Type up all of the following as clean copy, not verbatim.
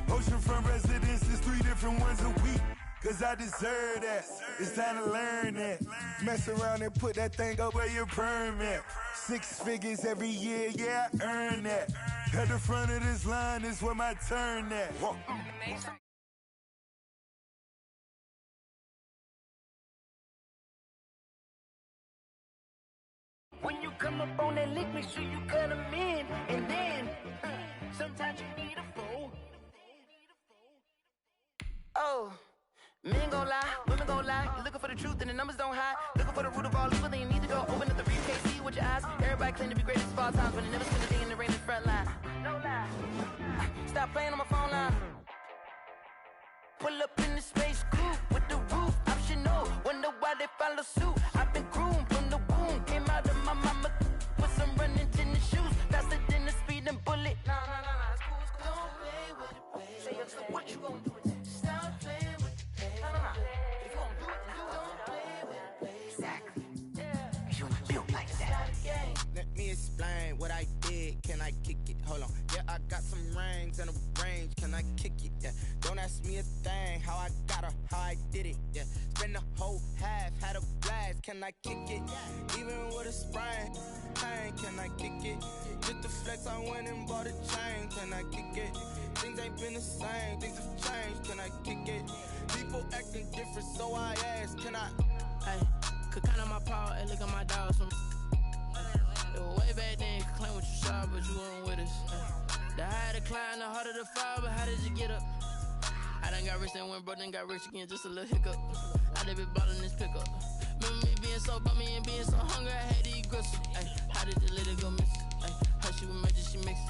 Oceanfront residences, 3 different ones a week. Cause I deserve that. It's time to learn that. Mess around and put that thing up where your permit. 6 figures every year, yeah, I earn that. At the front of this line is where my turn at. When you come up on that lick, make sure you cut them in. And then, sometimes you need a fool. Oh, men gon' lie, women gon' lie. You're looking for the truth and the numbers don't hide. Looking for the root of all evil, then you need to go open up the briefcase, see with your eyes. Everybody claim to be greatest of all times, but they never spend a day in the rain in the front line. No lie. Stop playing on my phone line. Pull up in the space coupe with the roof optional. Wonder why they follow suit. I've been groomed from the womb. Came out of my mama with some running tennis shoes. Faster than the speeding bullet. Nah, it's cool, it's cool. Don't play with it, baby. Say what you gon' do with it? Stop playing with it, baby. Nah. If you gon' do it, then do it. Don't play with it, baby. Exactly. Yeah. You built like that. Let me explain what I did. Can I kick it? Hold on. Yeah, I got some rings and a range. Can I kick it? Yeah. Don't ask me a thing. How I got her, how I did it. Yeah. Spend the whole half, had a blast. Can I kick it? Even with a sprain, pain. Can I kick it? Just to flex, I went and bought a chain. Can I kick it? Things ain't been the same. Things have changed. Can I kick it? People acting different, so I asked. Can I? Hey, could count on my power and look at my dogs from. It was way back then, could claim what you saw, but you weren't with us. The higher the climb, the harder the fall, but how did you get up? I done got rich and went broke, then got rich again, just a little hiccup. I done been ballin' this pickup. Remember me being so bummy and being so hungry, I had to eat gristle. Ay, how did the lady go miss? Ay, how she was magic, she mixed.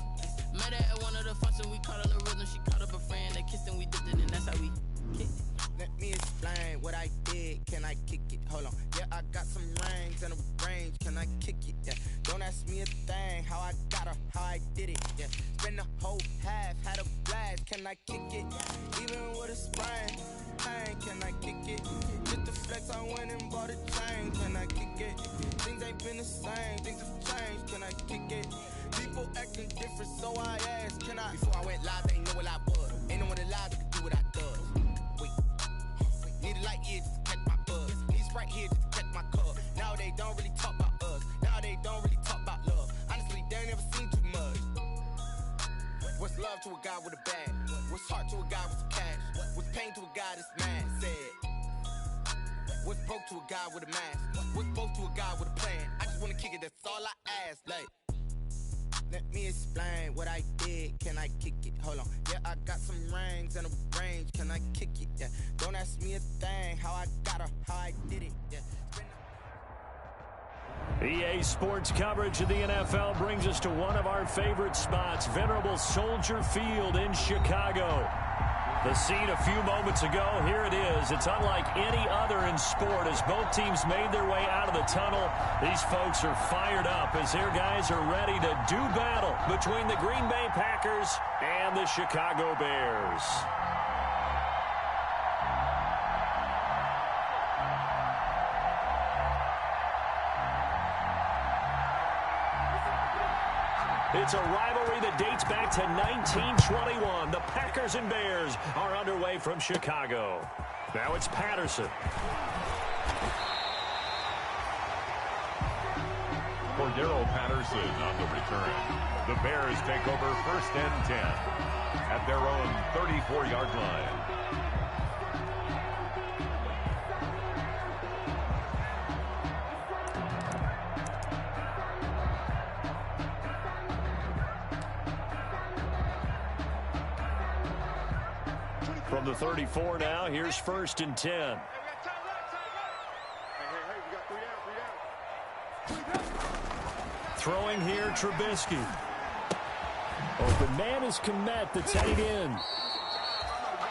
Met her at one of the functions, we caught a little rhythm. She caught up a friend, they kissed and we dipped it, and that's how we kicked it. Let me explain what I did. Can I kick it? Hold on. Yeah, I got some rings and a range. Can I kick it? Yeah. Don't ask me a thing. How I got her, how I did it. Yeah. Spend the whole half, had a blast. Can I kick it? Even with a sprain, pain. Can I kick it? Just to flex, I went and bought a chain. Can I kick it? Things ain't been the same. Things have changed. Can I kick it? People acting different, so I asked. Can I? Before I went live, they ain't know what I was. Ain't no one alive that could do what I does. Need a light here just to catch my buzz. Need Sprite here just to catch my cup. Now they don't really talk about us. Now they don't really talk about love. Honestly, they ain't never seen too much. What's love to a guy with a bag? What's heart to a guy with some cash? What's pain to a guy that's mad? Said. What's broke to a guy with a mask? What's both to a guy with a plan? I just wanna kick it, that's all I ask. Like, let me explain what I did. Can I kick it? Hold on. Yeah, I got some rings and a range. Can I kick it? Yeah. Don't ask me a thing. How I got her, how I did it. Yeah. EA Sports coverage of the NFL brings us to one of our favorite spots, venerable Soldier Field in Chicago. The scene a few moments ago, here it is. It's unlike any other in sport as both teams made their way out of the tunnel. These folks are fired up as their guys are ready to do battle between the Green Bay Packers and the Chicago Bears. It's a rivalry that dates back to 1921. The Packers and Bears are underway from Chicago. Now it's Patterson. Cordero Patterson on the return. The Bears take over 1st and 10 at their own 34-yard line. From the 34 now, here's 1st and 10. Throwing here, Trubisky. Open man is Kmet, the tight end.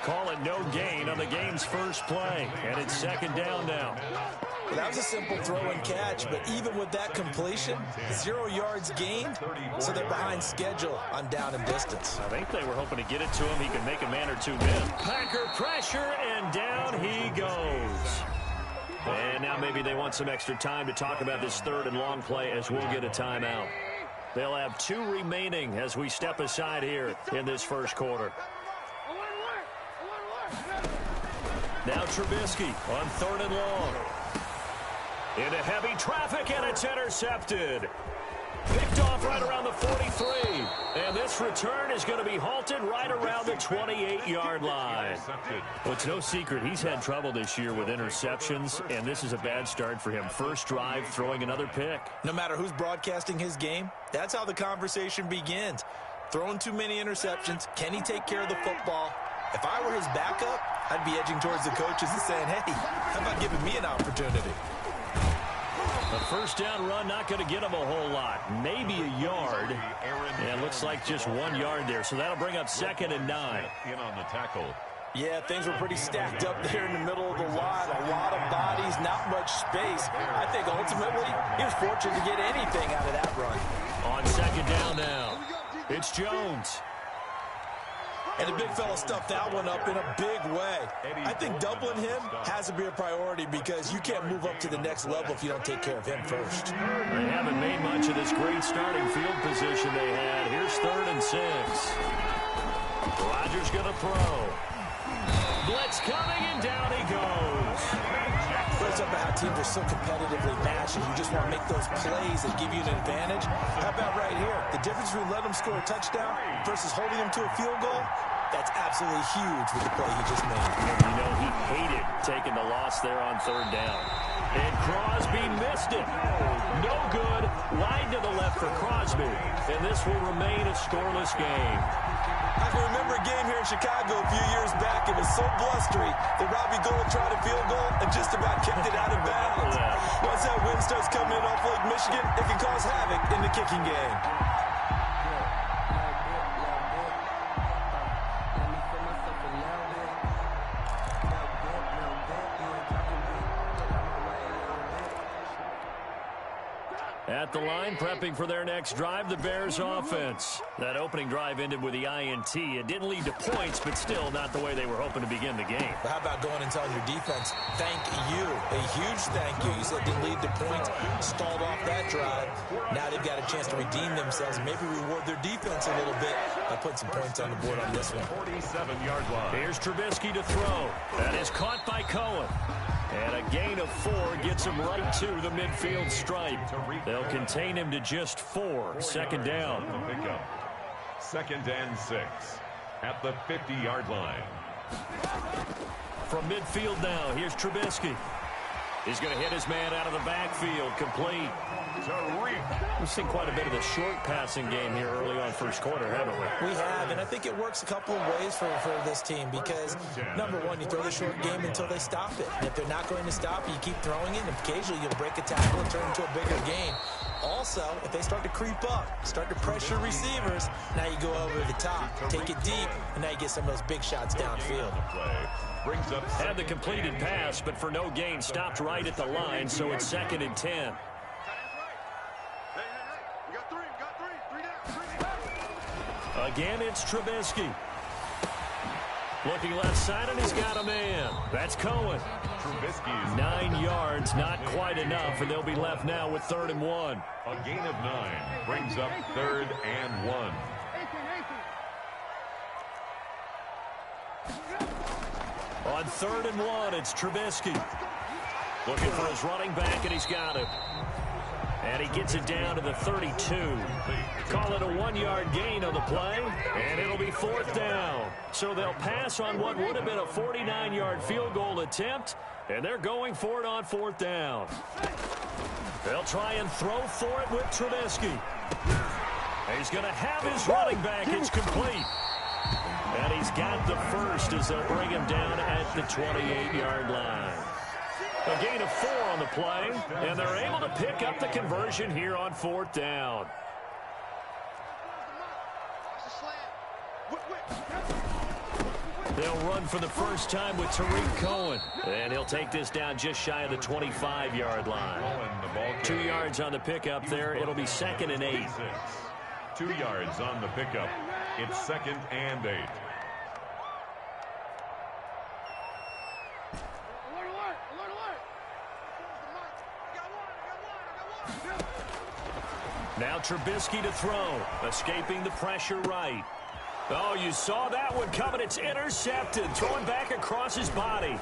Call it no gain on the game's first play, and it's 2nd down now. Well, that was a simple throw and catch, but even with that completion, 0 yards gained, so they're behind schedule on down and distance. I think they were hoping to get it to him. He could make a man or two miss. Packer pressure, and down he goes. And now maybe they want some extra time to talk about this 3rd and long play as we'll get a timeout. They'll have 2 remaining as we step aside here in this first quarter. Now Trubisky on 3rd and long. Into heavy traffic, and it's intercepted. Picked off right around the 43. And this return is going to be halted right around the 28-yard line. Well, it's no secret he's had trouble this year with interceptions, and this is a bad start for him. First drive, throwing another pick. No matter who's broadcasting his game, that's how the conversation begins. Throwing too many interceptions. Can he take care of the football? If I were his backup, I'd be edging towards the coaches and saying, hey, how about giving me an opportunity? The first down run not going to get him a whole lot. Maybe a yard. And it looks like just 1 yard there. So that'll bring up 2nd and 9. In on the tackle. Yeah, things were pretty stacked up there in the middle of the lot. A lot of bodies, not much space. I think ultimately he was fortunate to get anything out of that run. On 2nd down now, it's Jones. And the big fella stuffed that one up in a big way. I think doubling him has to be a priority because you can't move up to the next level if you don't take care of him first. They haven't made much of this great starting field position they had. Here's 3rd and 6. Rodgers going to throw. Blitz coming, and down he goes. Shows up how teams are so competitively matched, and you just want to make those plays that give you an advantage. How about right here? The difference between letting them score a touchdown versus holding them to a field goal, that's absolutely huge with the play he just made. You know, he hated taking the loss there on 3rd down. And Crosby missed it. No good. Wide to the left for Crosby. And this will remain a scoreless game. I can remember a game here in Chicago a few years back. It was so blustery that Robbie Gould tried a field goal and just about kicked it out of bounds. Once that wind starts coming in off Lake Michigan, it can cause havoc in the kicking game. At the line, prepping for their next drive, the Bears offense. That opening drive ended with the INT. It didn't lead to points, but still not the way they were hoping to begin the game. But how about going and telling your defense, thank you, a huge thank you. You said didn't lead to points, stalled off that drive. Now they've got a chance to redeem themselves and maybe reward their defense a little bit by putting some points on the board on this one. 47-yard line. Here's Trubisky to throw. That is caught by Cohen. And a gain of 4 gets him right to the midfield stripe. They'll contain him to just 4. 2nd down. 2nd and 6 at the 50-yard line. From midfield now, here's Trubisky. He's going to hit his man out of the backfield, complete. We've seen quite a bit of the short passing game here early on first quarter, haven't we? We have, and I think it works a couple of ways for this team because, number one, you throw the short game until they stop it. And if they're not going to stop it, you keep throwing it, and occasionally you'll break a tackle and turn it into a bigger gain. Also, if they start to creep up, start to pressure receivers, now you go over the top, take it deep, and now you get some of those big shots downfield. Had the completed pass, but for no gain, stopped right at the line, so it's 2nd and 10. Again, it's Trubisky. Looking left side, and he's got a man. That's Cohen. 9 yards, not quite enough, and they'll be left now with 3rd and 1. A gain of 9 brings up 3rd and 1. On 3rd and 1, it's Trubisky. Looking for his running back, and he's got him. And he gets it down to the 32. Call it a 1-yard gain on the play, and it'll be 4th down. So they'll pass on what would have been a 49-yard field goal attempt, and they're going for it on 4th down. They'll try and throw for it with Trubisky. He's going to have his running back. It's complete. And he's got the first as they'll bring him down at the 28-yard line. A gain of 4 on the play, and they're able to pick up the conversion here on 4th down. They'll run for the first time with Tariq Cohen, and he'll take this down just shy of the 25-yard line. 2 yards on the pickup there. It'll be 2nd and 8. 2 yards on the pickup. It's 2nd and 8. Now Trubisky to throw, escaping the pressure right. Oh, you saw that one coming. It's intercepted, thrown back across his body.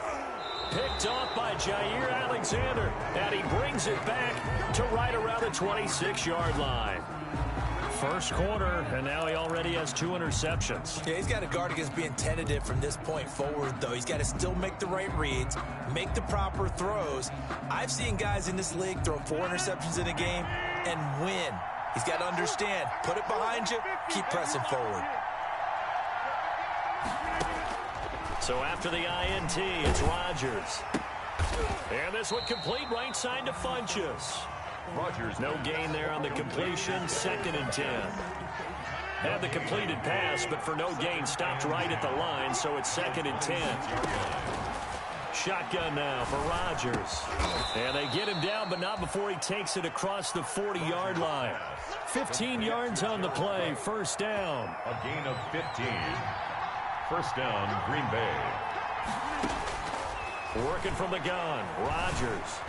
Picked off by Jair Alexander, and he brings it back to right around the 26-yard line. First quarter, and now he already has 2 interceptions. Yeah, he's got to guard against being tentative from this point forward, though. He's got to still make the right reads, make the proper throws. I've seen guys in this league throw 4 interceptions in a game and win. He's got to understand, put it behind you, keep pressing forward. So after the INT, it's Rodgers. And this one complete right side to Funchess. Rodgers. No gain there on the completion, 2nd and 10. Had the completed pass, but for no gain, stopped right at the line, so it's 2nd and 10. Shotgun now for Rodgers. And they get him down, but not before he takes it across the 40-yard line. 15 yards on the play, first down. A gain of 15. First down, Green Bay. Working from the gun, Rodgers.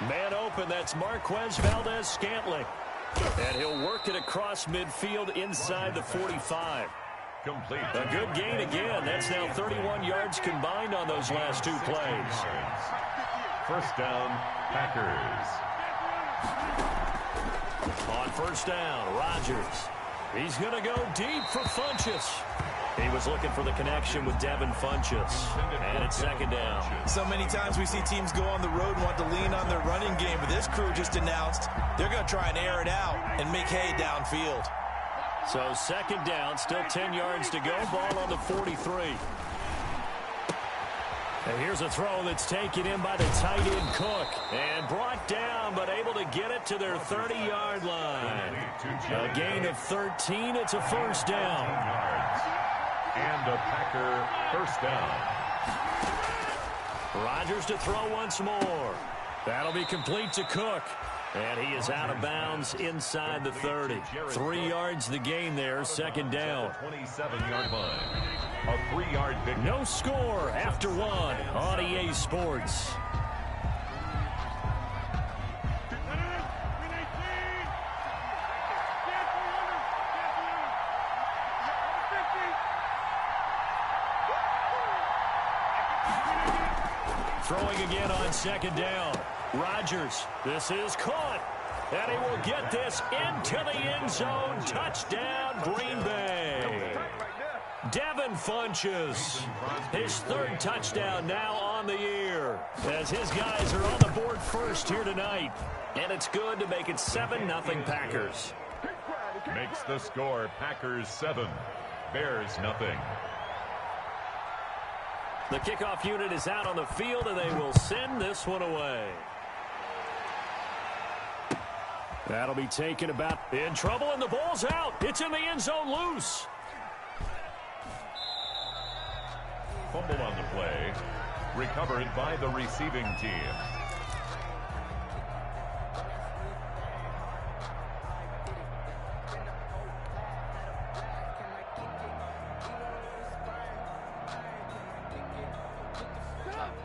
Man open, that's Marquez Valdez-Scantling. And he'll work it across midfield inside the 45. Complete. A good gain again. That's now 31 yards combined on those last 2 plays. First down, Packers. On first down, Rodgers. He's going to go deep for Funchess. He was looking for the connection with Devin Funchess. And it's 2nd down. So many times we see teams go on the road and want to lean on their running game, but this crew just announced they're going to try and air it out and make hay downfield. So 2nd down, still 10 yards to go. Ball on the 43. And here's a throw that's taken in by the tight end Cook. And brought down, but able to get it to their 30-yard line. A gain of 13. It's a first down. And a Packer first down. Rodgers to throw once more. That'll be complete to Cook. And he is out of bounds inside the 30. 3 yards the gain there, 2nd down. 27-yard line. A 3-yard victory. No score after 1 on EA Sports. Throwing again on 2nd down. Rodgers, this is caught. And he will get this into the end zone. Touchdown, Green Bay. Devin Funchess, his 3rd touchdown now on the year, as his guys are on the board first here tonight. And it's good to make it 7-0 Packers. Makes the score Packers 7, Bears nothing. The kickoff unit is out on the field, and they will send this one away. That'll be taken about in trouble, and the ball's out. It's in the end zone loose. Fumble on the play. Recovered by the receiving team.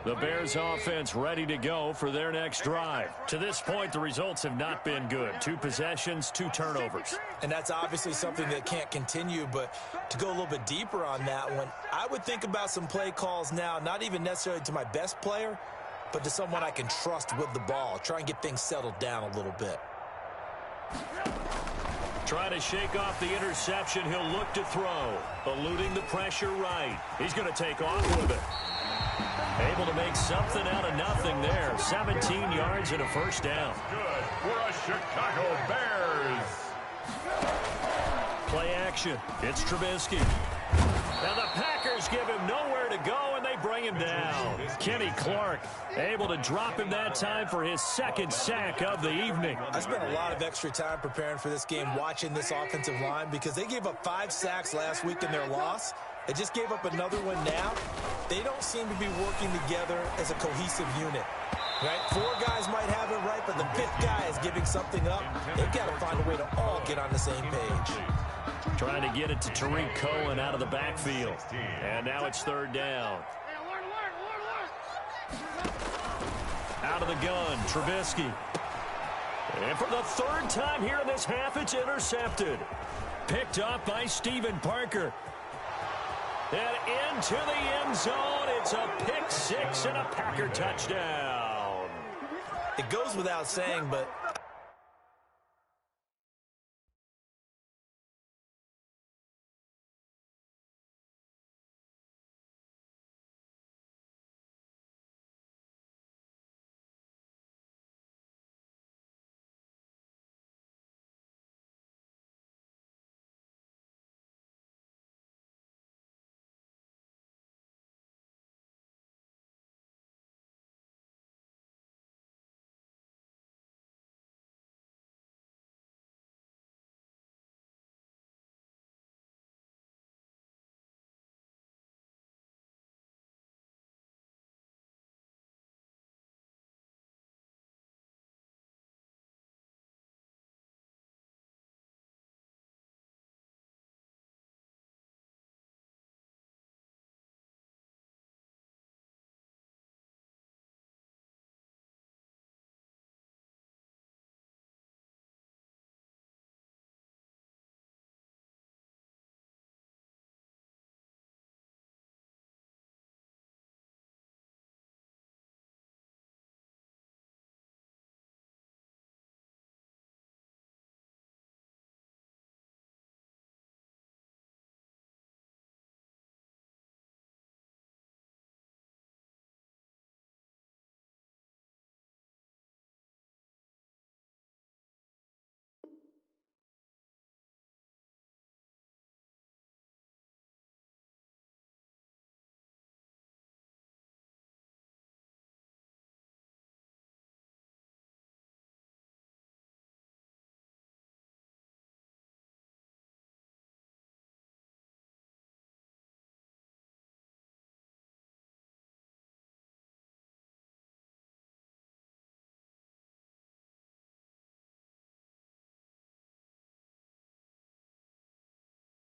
The Bears offense ready to go for their next drive. To this point, the results have not been good. 2 possessions, 2 turnovers. And that's obviously something that can't continue, but to go a little bit deeper on that one, I would think about some play calls now, not even necessarily to my best player, but to someone I can trust with the ball. Try and get things settled down a little bit. Trying to shake off the interception. He'll look to throw. Eluding the pressure right. He's going to take off with it. Able to make something out of nothing there. 17 yards and a first down. Good for a Chicago Bears. Play action. It's Trubisky. Now the Packers give him nowhere to go, and they bring him down. Kenny Clark able to drop him that time for his 2nd sack of the evening. I spent a lot of extra time preparing for this game, watching this offensive line, because they gave up 5 sacks last week in their loss. They just gave up another one now. They don't seem to be working together as a cohesive unit. Right? 4 guys might have it right, but the 5th guy is giving something up. They've got to find a way to all get on the same page. Trying to get it to Tariq Cohen out of the backfield. And now it's 3rd down. Out of the gun, Trubisky. And for the 3rd time here in this half, it's intercepted. Picked up by Stephen Parker. And into the end zone. It's a pick six and a Packer touchdown. It goes without saying, but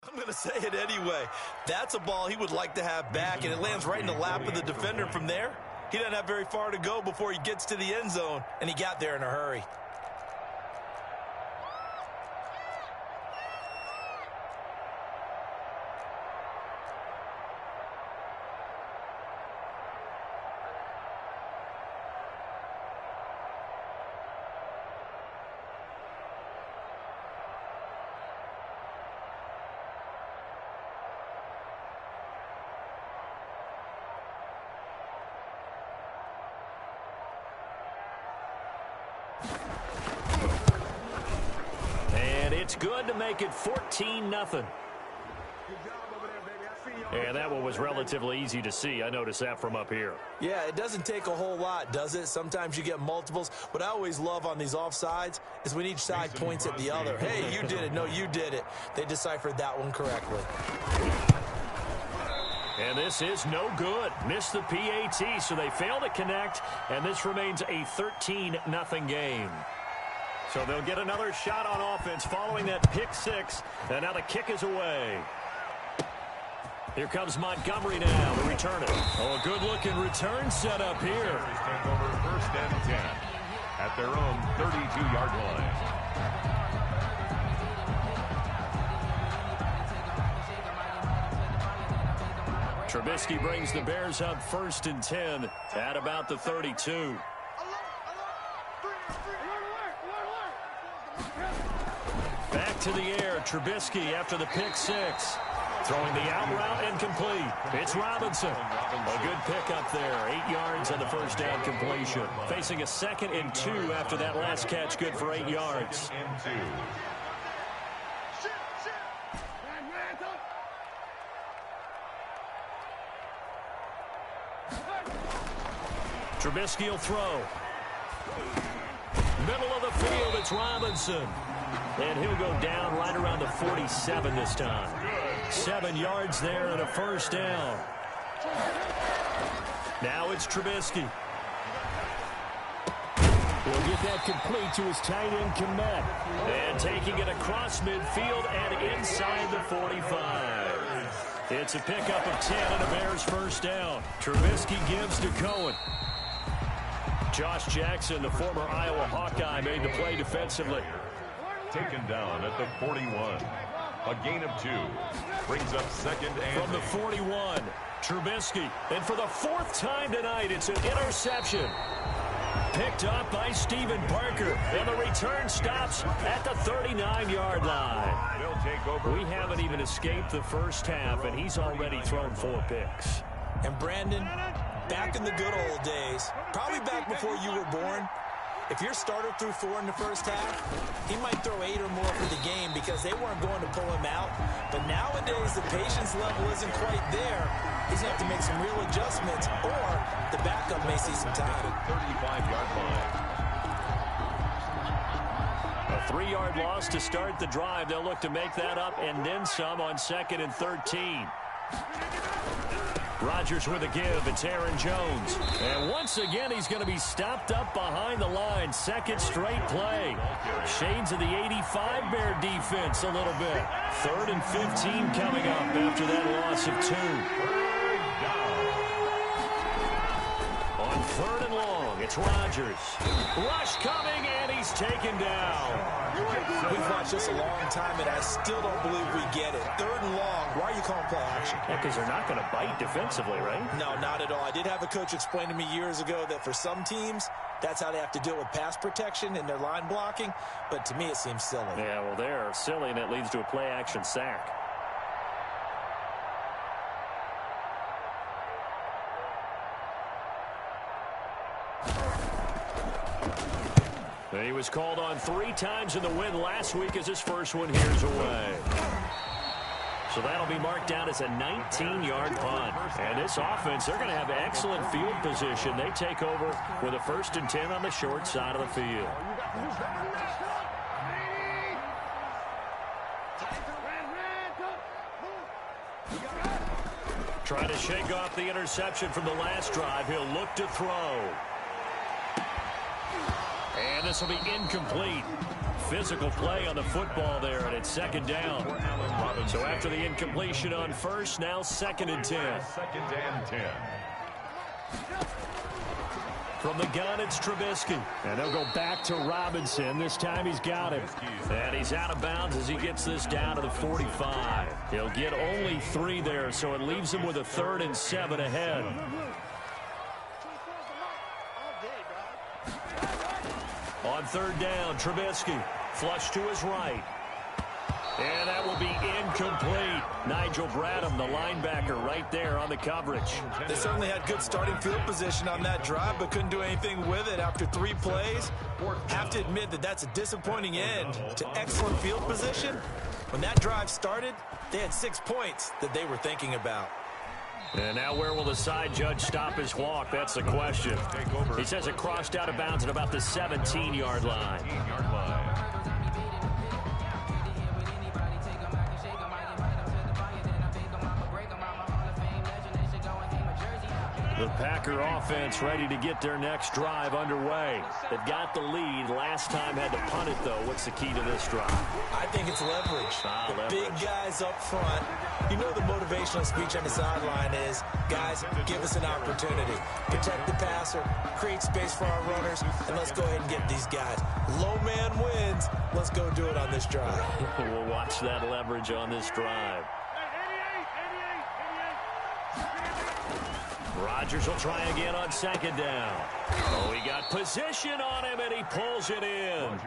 I'm going to say it anyway. That's a ball he would like to have back, and it lands right in the lap of the defender from there. He doesn't have very far to go before he gets to the end zone, and he got there in a hurry. And it's good to make it 14-0. And that one was relatively easy to see. I noticed that from up here. Yeah, it doesn't take a whole lot, does it? Sometimes you get multiples. What I always love on these offsides is when each side points at the other. Hey, you did it. No, you did it. They deciphered that one correctly. And this is no good. Missed the PAT, so they fail to connect, and this remains a 13-0 game. So they'll get another shot on offense following that pick six, and now the kick is away. Here comes Montgomery now to return it. Oh, a good-looking return set up here. Take over 1st and 10 at their own 32-yard line. Trubisky brings the Bears up 1st and 10 at about the 32. Back to the air, Trubisky after the pick six. Throwing the out route incomplete. It's Robinson. A good pick up there. 8 yards on the first down completion. Facing a 2nd and 2 after that last catch, good for 8 yards. Trubisky will throw. Middle of the field, it's Robinson. And he'll go down right around the 47 this time. 7 yards there and a first down. Now it's Trubisky. He'll get that complete to his tight end, Kmet. And taking it across midfield and inside the 45. It's a pickup of 10 and a Bears first down. Trubisky gives to Cohen. Josh Jackson, the former Iowa Hawkeye, made the play defensively. Taken down at the 41. A gain of 2. Brings up second and from the 41. Trubisky. And for the fourth time tonight, it's an interception. Picked up by Stephen Parker. And the return stops at the 39-yard line. They'll take over. We haven't even escaped the first half, and he's already thrown 4 picks. And Brandon, back in the good old days, probably back before you were born, if your starter threw 4 in the first half, he might throw 8 or more for the game because they weren't going to pull him out. But nowadays, the patience level isn't quite there. He's going to have to make some real adjustments, or the backup may see some time. 35-yard line. A 3-yard loss to start the drive. They'll look to make that up and then some on 2nd and 13. Rodgers with a give. It's Aaron Jones. And once again, he's going to be stopped up behind the line. Second straight play. Shades of the 85 Bear defense a little bit. 3rd and 15 coming up after that loss of 2. On 3rd and long, it's Rodgers. Rush coming, and he's taken down. We've watched this a long time, and I still don't believe we get it. 3rd and long. Why are you calling play action? Yeah, because they're not going to bite defensively, right? No, not at all. I did have a coach explain to me years ago that for some teams, that's how they have to deal with pass protection and their line blocking. But to me, it seems silly. Yeah, well, they're silly, and it leads to a play-action sack. He was called on 3 times in the win last week as his first one here's away. So that'll be marked down as a 19-yard punt. And this offense, they're going to have excellent field position. They take over with a 1st and 10 on the short side of the field. Trying to shake off the interception from the last drive. He'll look to throw. And this will be incomplete. Physical play on the football there, and it's 2nd down. So after the incompletion on 1st, now 2nd and 10. 2nd and 10. From the gun, it's Trubisky. And they'll go back to Robinson. This time he's got him. And he's out of bounds as he gets this down to the 45. He'll get only 3 there, so it leaves him with a 3rd and 7 ahead. On 3rd down, Trubisky. Flush to his right. And that will be incomplete. Nigel Bradham, the linebacker, right there on the coverage. They certainly had good starting field position on that drive, but couldn't do anything with it after 3 plays. Have to admit that that's a disappointing end to excellent field position. When that drive started, they had 6 points that they were thinking about. And now where will the side judge stop his walk? That's the question. He says it crossed out of bounds at about the 17-yard line. The Packer offense ready to get their next drive underway. They've got the lead. Last time had to punt it, though. What's the key to this drive? I think it's leverage. The big guys up front. You know the motivational speech on the sideline is, guys, give us an opportunity. Protect the passer, create space for our runners, and let's go ahead and get these guys. Low man wins. Let's go do it on this drive. We'll watch that leverage on this drive. Rodgers will try again on 2nd down. Oh, he got position on him, and he pulls it in.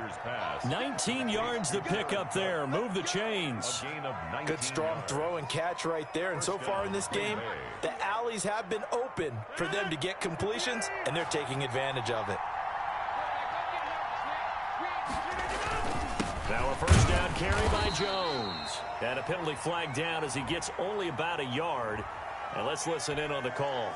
19 yards to pick up there. Move the chains. Good strong throw and catch right there. And so far in this game, the alleys have been open for them to get completions, and they're taking advantage of it. Now a 1st down carry by Jones. And a penalty flag down as he gets only about a yard. And let's listen in on the call.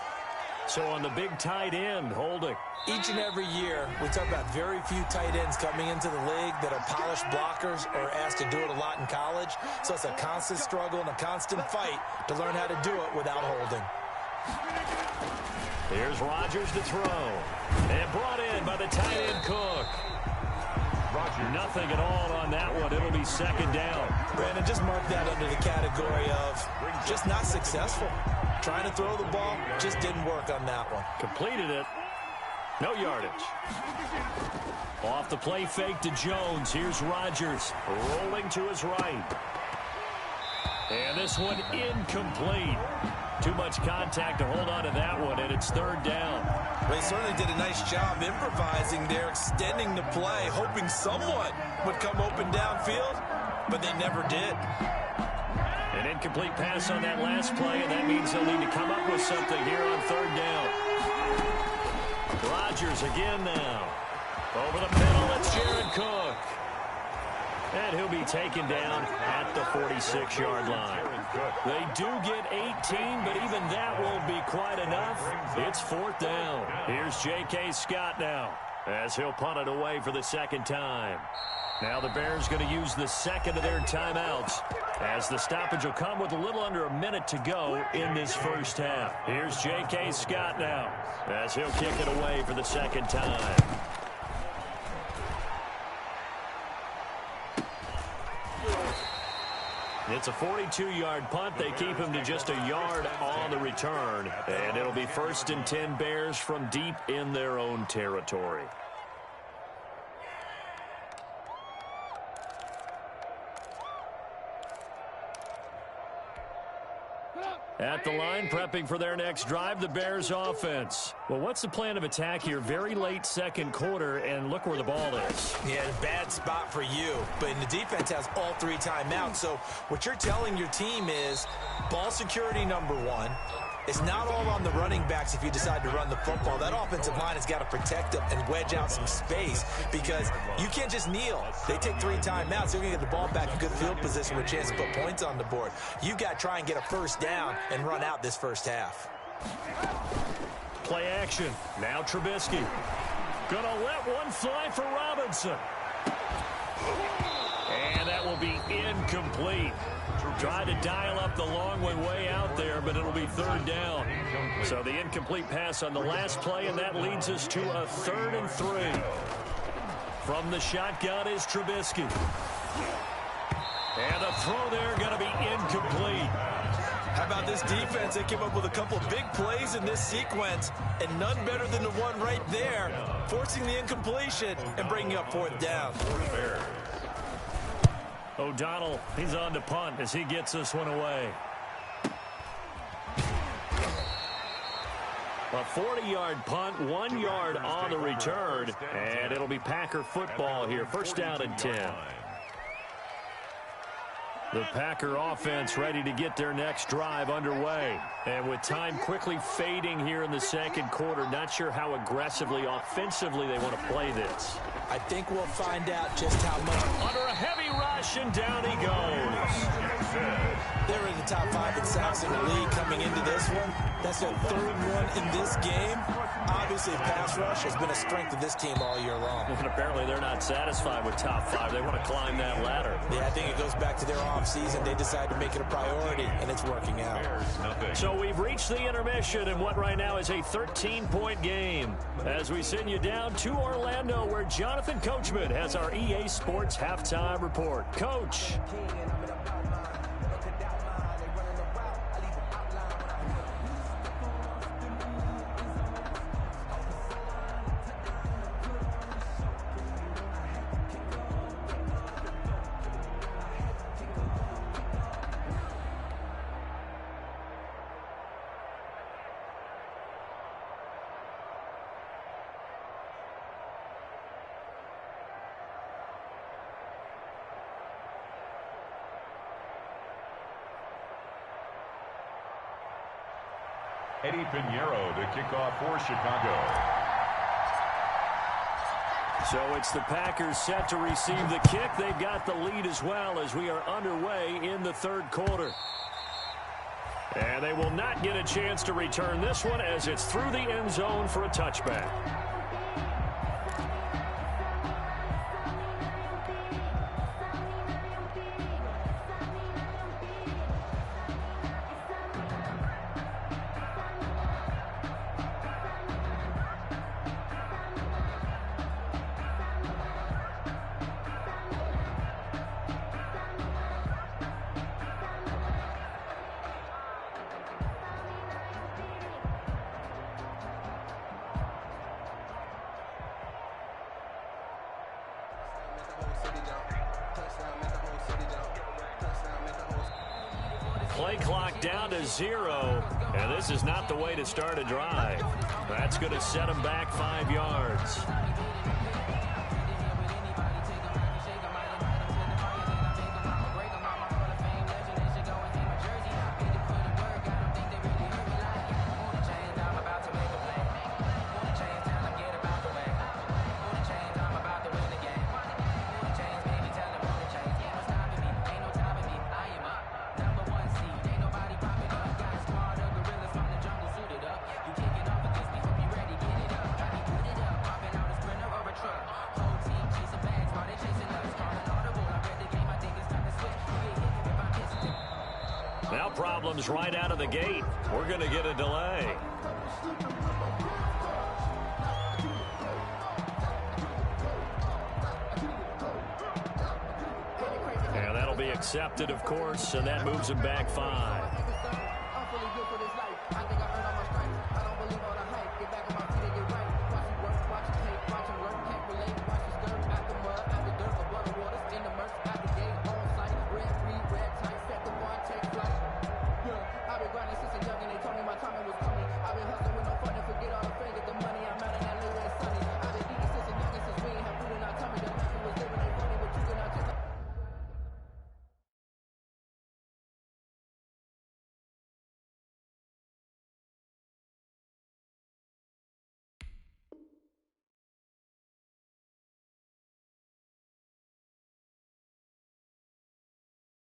So on the big tight end, holding. Each and every year, we talk about very few tight ends coming into the league that are polished blockers or asked to do it a lot in college. So it's a constant struggle and a constant fight to learn how to do it without holding. Here's Rodgers to throw. And brought in by the tight end Cook. Nothing at all on that one. It'll be 2nd down. Brandon, just mark that under the category of just not successful. Trying to throw the ball, just didn't work on that one. Completed it. No yardage. Off the play fake to Jones. Here's Rodgers rolling to his right. And this one incomplete. Too much contact to hold on to that one, and it's third down. Well, he certainly did a nice job improvising there, extending the play, hoping someone would come open downfield, but they never did. An incomplete pass on that last play, and that means they'll need to come up with something here on third down. Rodgers again now. Over the middle, it's Jared Cook. And he'll be taken down at the 46-yard line. They do get 18, but even that won't be quite enough. It's fourth down. Here's J.K. Scott now, as he'll punt it away for the second time. Now the Bears going to use the second of their timeouts, as the stoppage will come with a little under a minute to go in this first half. Here's J.K. Scott now, as he'll kick it away for the second time. It's a 42-yard punt. They keep him to just a yard on the return. And it'll be 1st and 10 Bears from deep in their own territory. At the line, prepping for their next drive, the Bears offense. Well, what's the plan of attack here? Very late second quarter, and look where the ball is. Yeah, bad spot for you. But the defense has all 3 timeouts. So what you're telling your team is ball security number 1. It's not all on the running backs if you decide to run the football. That offensive line has got to protect them and wedge out some space because you can't just kneel. They take 3 timeouts. They're going to get the ball back in good field position with a chance to put points on the board. You got to try and get a first down and run out this first half. Play action. Now Trubisky. Gonna let one fly for Robinson. And that will be incomplete. Tried to dial up the long one way out there, but it'll be third down. So the incomplete pass on the last play, and that leads us to a 3rd and 3. From the shotgun is Trubisky. And the throw there going to be incomplete. How about this defense? They came up with a couple of big plays in this sequence, and none better than the one right there, forcing the incompletion and bringing up 4th down. O'Donnell, he's on to punt as he gets this one away. A 40-yard punt, 1 yard on the return, and it'll be Packer football here. First down and 10. The Packer offense ready to get their next drive underway. And with time quickly fading here in the second quarter, not sure how aggressively, offensively they want to play this. I think we'll find out just how much. Under a heavy rush, and down he goes. They're in the top 5 in sacks in the league coming into this one. That's their 3rd one in this game. Obviously, pass rush has been a strength of this team all year long. And apparently they're not satisfied with top 5. They want to climb that ladder. Yeah, I think it goes back to their offseason. They decided to make it a priority, and it's working out. So we've reached the intermission in what right now is a 13-point game. As we send you down to Orlando, where Jonathan Coachman has our EA Sports halftime report. Coach. Eddie Pinheiro to kick off for Chicago. So it's the Packers set to receive the kick. They've got the lead as well as we are underway in the third quarter. And they will not get a chance to return this one as it's through the end zone for a touchback. Play clock down to 0, and this is not the way to start a drive. That's going to set them back 5 yards. Now problems right out of the gate. We're going to get a delay. And that'll be accepted, of course, and that moves him back 5.